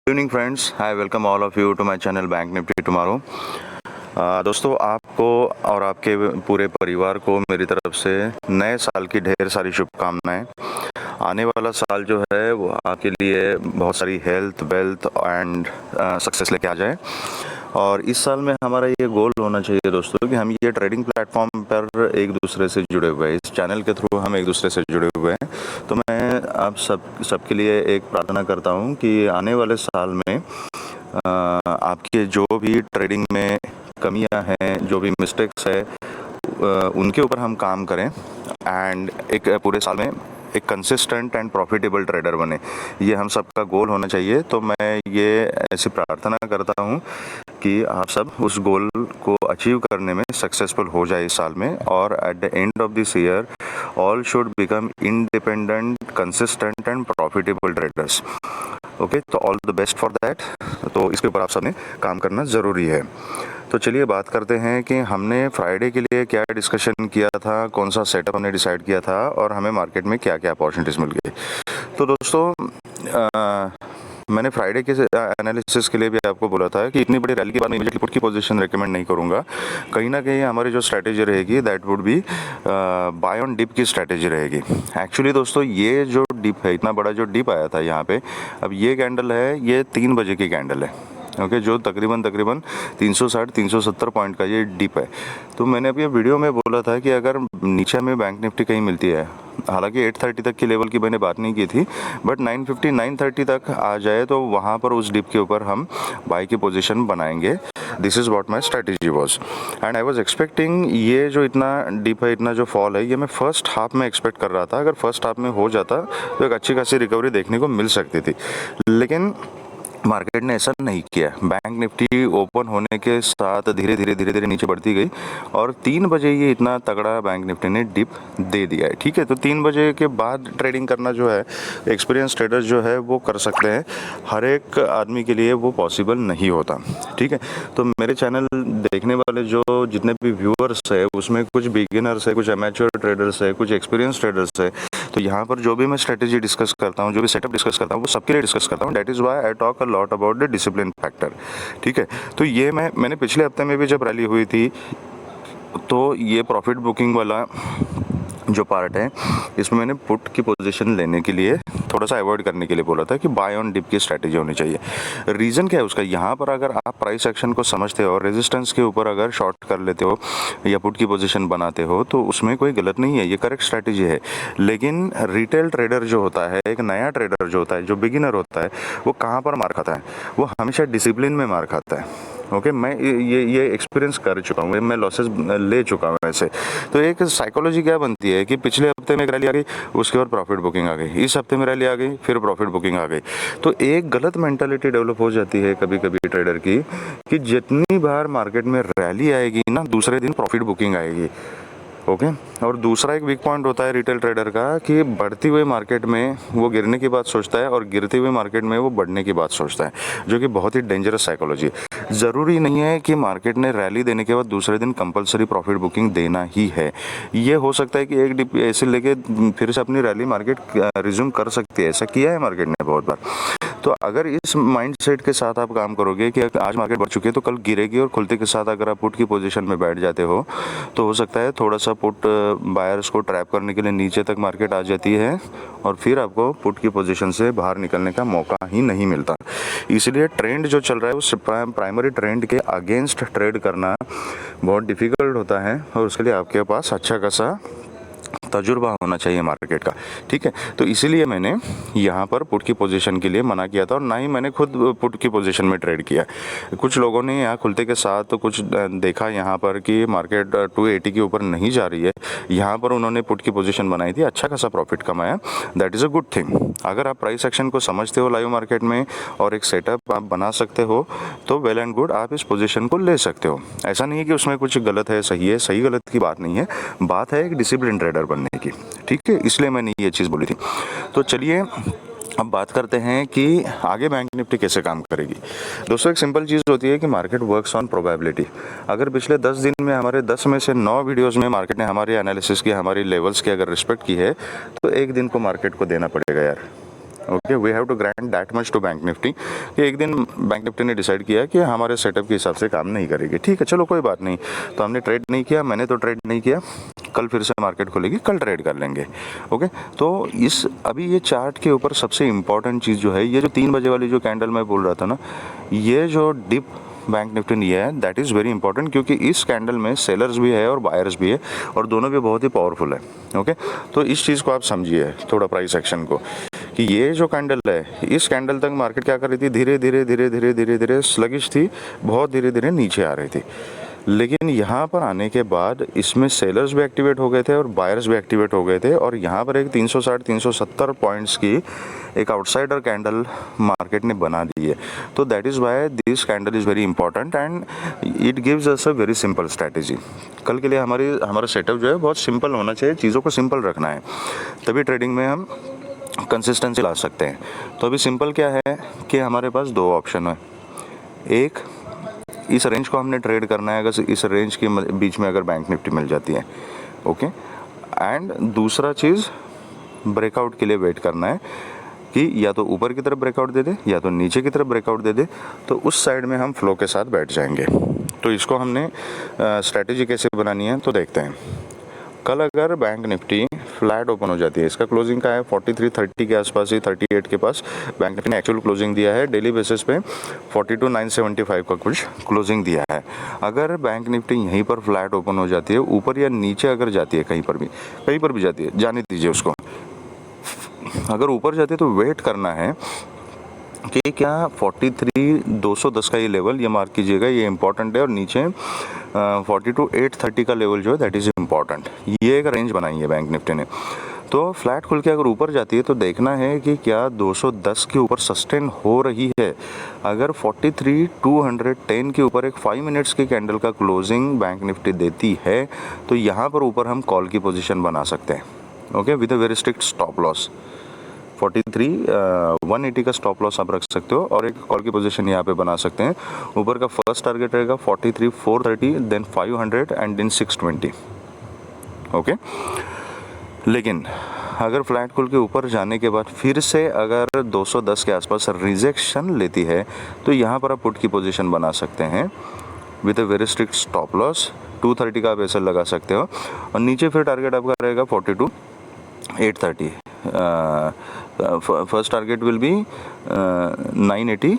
Evening friends, hi welcome all of you to my channel bank Nifty tomorrow. दोस्तों, आपको और आपके पूरे परिवार को मेरी तरफ से नए साल की ढेर सारी शुभकामनाएं। आने वाला साल जो है वो आपके लिए बहुत सारी हेल्थ, वेल्थ एंड सक्सेस लेके आ जाए। और इस साल में हमारा ये गोल होना चाहिए दोस्तों कि हम ये ट्रेडिंग प्लेटफॉर्म पर एक दूसरे से जुड़े हुए हैं, इस चैनल के थ्रू हम एक दूसरे से जुड़े हुए हैं। तो मैं आप सबके लिए एक प्रार्थना करता हूँ कि आने वाले साल में आपके जो भी ट्रेडिंग में कमियां हैं, जो भी मिस्टेक्स है, उनके ऊपर हम काम करें एंड एक पूरे साल में एक कंसिस्टेंट एंड प्रॉफिटेबल ट्रेडर बने। ये हम सबका गोल होना चाहिए। तो मैं ये ऐसी प्रार्थना करता हूँ कि आप सब उस गोल को अचीव करने में सक्सेसफुल हो जाए इस साल में, और at the end of this year all should become independent, consistent and profitable traders. Okay, तो all the best for that. तो इसके ऊपर आप सबने काम करना ज़रूरी है। तो चलिए बात करते हैं कि हमने फ्राइडे के लिए क्या डिस्कशन किया था, कौन सा सेटअप हमने डिसाइड किया था और हमें मार्केट में क्या क्या अपॉर्चुनिटीज़ मिल गई। तो दोस्तों, मैंने फ्राइडे के एनालिसिस के लिए भी आपको बोला था कि इतनी बड़ी रैली के बाद मैं इमीडिएटली पुट की पोजीशन रेकमेंड नहीं करूंगा। कहीं ना कहीं हमारी जो स्ट्रैटेजी रहेगी that would be buy on dip की स्ट्रैटेजी रहेगी। एक्चुअली दोस्तों, ये जो डिप है, इतना बड़ा जो डिप आया था यहाँ पे, अब ये कैंडल है, ये 3 बजे की कैंडल है। ओके, जो तकरीबन 360-370 पॉइंट का ये डिप है। तो मैंने अभी वीडियो में बोला था कि अगर नीचे में बैंक निफ्टी कहीं मिलती है, हालांकि 830 तक की लेवल की मैंने बात नहीं की थी, बट 950 930 तक आ जाए तो वहाँ पर उस डिप के ऊपर हम बाई की पोजीशन बनाएंगे। This is what my strategy was and I was expecting ये जो इतना डिप है, इतना जो फॉल है, ये मैं फर्स्ट हाफ में एक्सपेक्ट कर रहा था। अगर फर्स्ट हाफ में हो जाता तो एक अच्छी खासी रिकवरी देखने को मिल सकती थी, लेकिन मार्केट ने ऐसा नहीं किया। बैंक निफ्टी ओपन होने के साथ धीरे धीरे नीचे बढ़ती गई और 3 बजे ये इतना तगड़ा बैंक निफ्टी ने डिप दे दिया है। ठीक है, तो 3 बजे के बाद ट्रेडिंग करना जो है, एक्सपीरियंस ट्रेडर जो है वो कर सकते हैं, हर एक आदमी के लिए वो पॉसिबल नहीं होता। ठीक है, तो मेरे चैनल देखने वाले जो जितने भी व्यूअर्स है, उसमें कुछ बिगिनर्स है, कुछ अमेच्योर ट्रेडर्स है, कुछ एक्सपीरियंस ट्रेडर्स है। तो यहाँ पर जो भी मैं स्ट्रेटेजी डिस्कस करता हूँ, जो भी सेटअप डिस्कस करता हूँ, वो सबके लिए डिस्कस करता हूँ। That is why I talk a lot about the discipline factor. ठीक है, तो ये मैंने पिछले हफ्ते में भी जब रैली हुई थी, तो ये प्रॉफिट बुकिंग वाला जो पार्ट है, इसमें मैंने पुट की पोजीशन लेने के लिए थोड़ा सा अवॉइड करने के लिए बोला था कि बाय ऑन डिप की स्ट्रैटेजी होनी चाहिए। रीज़न क्या है उसका, यहाँ पर अगर आप प्राइस एक्शन को समझते हो और रेजिस्टेंस के ऊपर अगर शॉर्ट कर लेते हो या पुट की पोजीशन बनाते हो, तो उसमें कोई गलत नहीं है, ये करेक्ट स्ट्रैटेजी है। लेकिन रिटेल ट्रेडर जो होता है, एक नया ट्रेडर जो होता है, जो बिगिनर होता है, वो कहाँ पर मार खाता है? वो हमेशा डिसिप्लिन में मार खाता है। ओके, मैं ये एक्सपीरियंस कर चुका हूँ, मैं लॉसेस ले चुका हूँ ऐसे। तो एक साइकोलॉजी क्या बनती है कि पिछले हफ्ते में एक रैली आ गई, उसके बाद प्रॉफिट बुकिंग आ गई, इस हफ्ते में रैली आ गई, फिर प्रॉफिट बुकिंग आ गई। तो एक गलत मेंटालिटी डेवलप हो जाती है कभी कभी ट्रेडर की, कि जितनी बार मार्केट में रैली आएगी ना, दूसरे दिन प्रॉफिट बुकिंग आएगी। ओके, और दूसरा एक वीक पॉइंट होता है रिटेल ट्रेडर का कि बढ़ती हुई मार्केट में वो गिरने की बात सोचता है और गिरती हुई मार्केट में वो बढ़ने की बात सोचता है, जो कि बहुत ही डेंजरस साइकोलॉजी है। ज़रूरी नहीं है कि मार्केट ने रैली देने के बाद दूसरे दिन कंपलसरी प्रॉफिट बुकिंग देना ही है। ये हो सकता है कि एक डिप ऐसे लेके फिर से अपनी रैली मार्केट रिज्यूम कर सकती है, ऐसा किया है मार्केट ने बहुत बार। तो अगर इस माइंडसेट के साथ आप काम करोगे कि आज मार्केट बढ़ चुकी है तो कल गिरेगी, और खुलते के साथ अगर आप पुट की पोजीशन में बैठ जाते हो, तो हो सकता है थोड़ा सा पुट बायर्स को ट्रैप करने के लिए नीचे तक मार्केट आ जाती है और फिर आपको पुट की पोजीशन से बाहर निकलने का मौका ही नहीं मिलता। इसलिए ट्रेंड जो चल रहा है उस प्राइमरी ट्रेंड के अगेंस्ट ट्रेड करना बहुत डिफिकल्ट होता है, और उसके लिए आपके पास अच्छा खासा तजुर्बा होना चाहिए मार्केट का। ठीक है, तो इसीलिए मैंने यहाँ पर पुट की पोजीशन के लिए मना किया था, और ना ही मैंने खुद पुट की पोजीशन में ट्रेड किया। कुछ लोगों ने यहाँ खुलते के साथ तो कुछ देखा यहाँ पर कि मार्केट 280 के ऊपर नहीं जा रही है, यहाँ पर उन्होंने पुट की पोजीशन बनाई थी, अच्छा खासा प्रॉफिट कमाया। That is a good thing. अगर आप प्राइस एक्शन को समझते हो लाइव मार्केट में और एक सेटअप आप बना सकते हो, तो वेल एंड गुड, आप इस पोजीशन को ले सकते हो। ऐसा नहीं है कि उसमें कुछ गलत है, सही है, सही गलत की बात नहीं है, बात है एक डिसिप्लिन ट्रेडर बनने की। ठीक है, इसलिए मैंने ये चीज़ बोली थी। तो चलिए अब बात करते हैं कि आगे बैंक निफ्टी कैसे काम करेगी। दोस्तों, एक सिंपल चीज़ होती है कि मार्केट वर्क्स ऑन प्रोबेबिलिटी। अगर पिछले 10 दिन में हमारे 10 में से 9 वीडियोस में मार्केट ने हमारी एनालिसिस की, हमारी लेवल्स की अगर रिस्पेक्ट की है, तो एक दिन को मार्केट को देना पड़ेगा यार। Okay, we have to grant that much to bank Nifty कि एक दिन बैंक निफ्टी ने डिसाइड किया कि हमारे सेटअप के हिसाब से काम नहीं करेगी, ठीक है चलो कोई बात नहीं, तो हमने ट्रेड नहीं किया, मैंने तो ट्रेड नहीं किया, कल फिर से मार्केट खुलेगी, कल ट्रेड कर लेंगे। ओके, तो इस अभी ये चार्ट के ऊपर सबसे इम्पॉर्टेंट चीज़ जो है, ये जो 3 बजे वाली जो कैंडल मैं बोल रहा था ना, ये जो डिप बैंक निफ्टी ने लिया है दैट इज़ वेरी इंपॉर्टेंट, क्योंकि इस कैंडल में सेलर्स भी है और बायर्स भी है और दोनों भी बहुत ही पावरफुल है। ओके, तो इस चीज़ को आप समझिए थोड़ा प्राइस एक्शन को, कि ये जो कैंडल है, इस कैंडल तक मार्केट क्या कर रही थी, धीरे धीरे धीरे धीरे धीरे धीरे स्लगिश थी, बहुत धीरे धीरे नीचे आ रही थी, लेकिन यहाँ पर आने के बाद इसमें सेलर्स भी एक्टिवेट हो गए थे और बायर्स भी एक्टिवेट हो गए थे, और यहाँ पर एक 360-370 पॉइंट्स की एक आउटसाइडर कैंडल मार्केट ने बना दी है। तो that is why this candle is very important and it gives us a very simple strategy. कल के लिए हमारा सेटअप जो है बहुत सिंपल होना चाहिए, चीज़ों को सिंपल रखना है, तभी ट्रेडिंग में हम कंसिस्टेंसी ला सकते हैं। तो अभी सिंपल क्या है कि हमारे पास 2 ऑप्शन है, एक इस रेंज को हमने ट्रेड करना है, अगर इस रेंज के बीच में अगर बैंक निफ्टी मिल जाती है, ओके, एंड दूसरा चीज़ ब्रेकआउट के लिए वेट करना है कि या तो ऊपर की तरफ ब्रेकआउट दे दे या तो नीचे की तरफ ब्रेकआउट दे दे, तो उस साइड में हम फ्लो के साथ बैठ जाएंगे। तो इसको हमने स्ट्रैटेजी कैसे बनानी है तो देखते हैं। कल अगर बैंक निफ्टी फ्लैट ओपन हो जाती है, इसका क्लोजिंग का है 4330 के आसपास ही, 38 के पास बैंक निफ्टी ने एक्चुअल क्लोजिंग दिया है, डेली बेसिस पे 42975 का कुछ क्लोजिंग दिया है। अगर बैंक निफ्टी यहीं पर फ्लैट ओपन हो जाती है, ऊपर या नीचे अगर जाती है, कहीं पर भी जाती है, जाने दीजिए उसको, अगर ऊपर जाती है तो वेट करना है कि क्या 43210 का ये लेवल, ये मार्क कीजिएगा, ये इंपॉर्टेंट है, और नीचे 42830 का लेवल जो है दैट इज़ इम्पॉर्टेंट। ये एक रेंज बनाई है बैंक निफ्टी ने। तो फ्लैट खुल के अगर ऊपर जाती है तो देखना है कि क्या 210 के ऊपर सस्टेन हो रही है। अगर 43210 के ऊपर एक 5 मिनट्स की कैंडल का क्लोजिंग बैंक निफ्टी देती है तो यहाँ पर ऊपर हम कॉल की पोजीशन बना सकते हैं, okay, with a very strict stop loss. 180 का स्टॉप लॉस आप रख सकते हो और एक कॉल की पोजीशन यहाँ पे बना सकते हैं। ऊपर का फर्स्ट टारगेट रहेगा 43430, देन 500 एंड देन 620, ओके। लेकिन अगर फ्लैट खुल के ऊपर जाने के बाद फिर से अगर 210 के आसपास रिजेक्शन लेती है तो यहाँ पर आप पुट की पोजीशन बना सकते हैं with a very strict stop loss. 230 का आप ऐसा लगा सकते हो, और नीचे फिर टारगेट आपका रहेगा 42830। फर्स्ट टारगेट विल बी 980,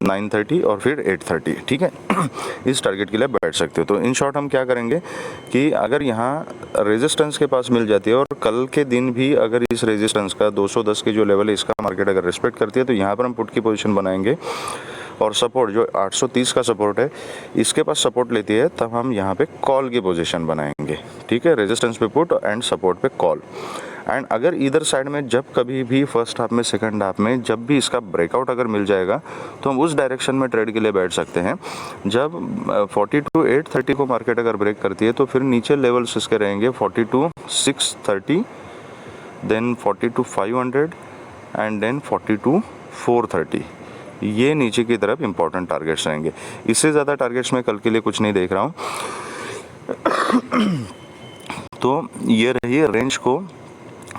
930 और फिर 830, ठीक है। इस टारगेट के लिए बैठ सकते हो। तो इन शॉर्ट हम क्या करेंगे कि अगर यहाँ रेजिस्टेंस के पास मिल जाती है और कल के दिन भी अगर इस रेजिस्टेंस का 210 के जो लेवल है इसका मार्केट अगर रिस्पेक्ट करती है तो यहाँ पर हम पुट की पोजीशन बनाएंगे, और सपोर्ट जो 830 का सपोर्ट है इसके पास सपोर्ट लेती है तब हम यहाँ पे कॉल की पोजीशन बनाएंगे, ठीक है। रेजिस्टेंस पे पुट एंड सपोर्ट पे कॉल। एंड अगर इधर साइड में जब कभी भी फर्स्ट हाफ में सेकंड हाफ में जब भी इसका ब्रेकआउट अगर मिल जाएगा तो हम उस डायरेक्शन में ट्रेड के लिए बैठ सकते हैं। जब 42830 को मार्केट अगर ब्रेक करती है तो फिर नीचे लेवल्स इसके रहेंगे 42630, देन 42500 एंड देन 42430। ये नीचे की तरफ इंपॉर्टेंट टारगेट्स रहेंगे। इससे ज़्यादा टारगेट्स मैं कल के लिए कुछ नहीं देख रहा हूँ। तो ये रही रेंज को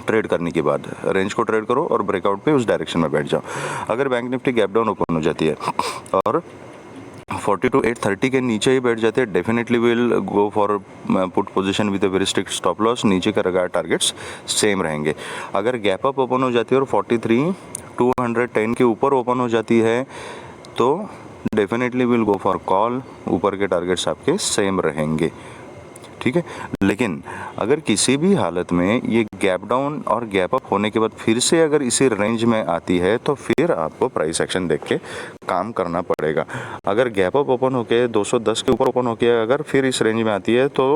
ट्रेड करने के बाद, रेंज को ट्रेड करो और ब्रेकआउट पे उस डायरेक्शन में बैठ जाओ। अगर bank Nifty gap down open हो जाती है और 42830 के नीचे ही बैठ जाते हैं, definitely will go for put position with a very strict stop loss. नीचे का रगा टारगेट्स सेम रहेंगे। अगर गैप अप ओपन हो जाती है और 43210 के ऊपर ओपन हो जाती है तो definitely will go for call. ऊपर के टारगेट्स आपके सेम रहेंगे, ठीक है। लेकिन अगर किसी भी हालत में ये गैप डाउन और गैप अप होने के बाद फिर से अगर इसी रेंज में आती है तो फिर आपको प्राइस एक्शन देख के काम करना पड़ेगा। अगर गैप अप ओपन होके 210 के ऊपर ओपन होके अगर फिर इस रेंज में आती है तो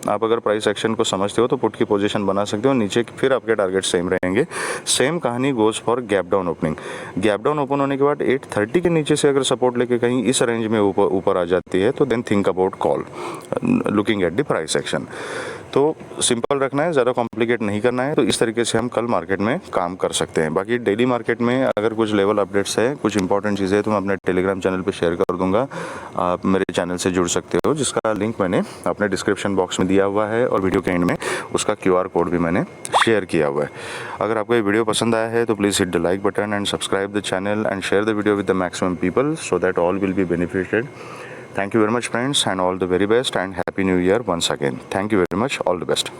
आप अगर प्राइस एक्शन को समझते हो तो पुट की पोजीशन बना सकते हो। नीचे फिर आपके टारगेट सेम रहेंगे। सेम कहानी goes for gap down opening. Gap down open होने के बाद 830 के नीचे से अगर सपोर्ट लेके कहीं इस रेंज में ऊपर आ जाती है तो then think about call looking at the price action. तो सिंपल रखना है, ज़्यादा कॉम्प्लिकेट नहीं करना है। तो इस तरीके से हम कल मार्केट में काम कर सकते हैं। बाकी डेली मार्केट में अगर कुछ लेवल अपडेट्स है, कुछ इंपॉर्टेंट चीज़ें तो मैं अपने टेलीग्राम चैनल पे शेयर कर दूंगा। आप मेरे चैनल से जुड़ सकते हो, जिसका लिंक मैंने अपने डिस्क्रिप्शन बॉक्स में दिया हुआ है और वीडियो के एंड में उसका QR कोड भी मैंने शेयर किया हुआ है। अगर आपको ये वीडियो पसंद आया है तो please hit the like button and subscribe the channel and share the video with the maximum people so that all will be benefited. Thank you very much friends, and all the very best, and happy new year once again. Thank you very much, all the best.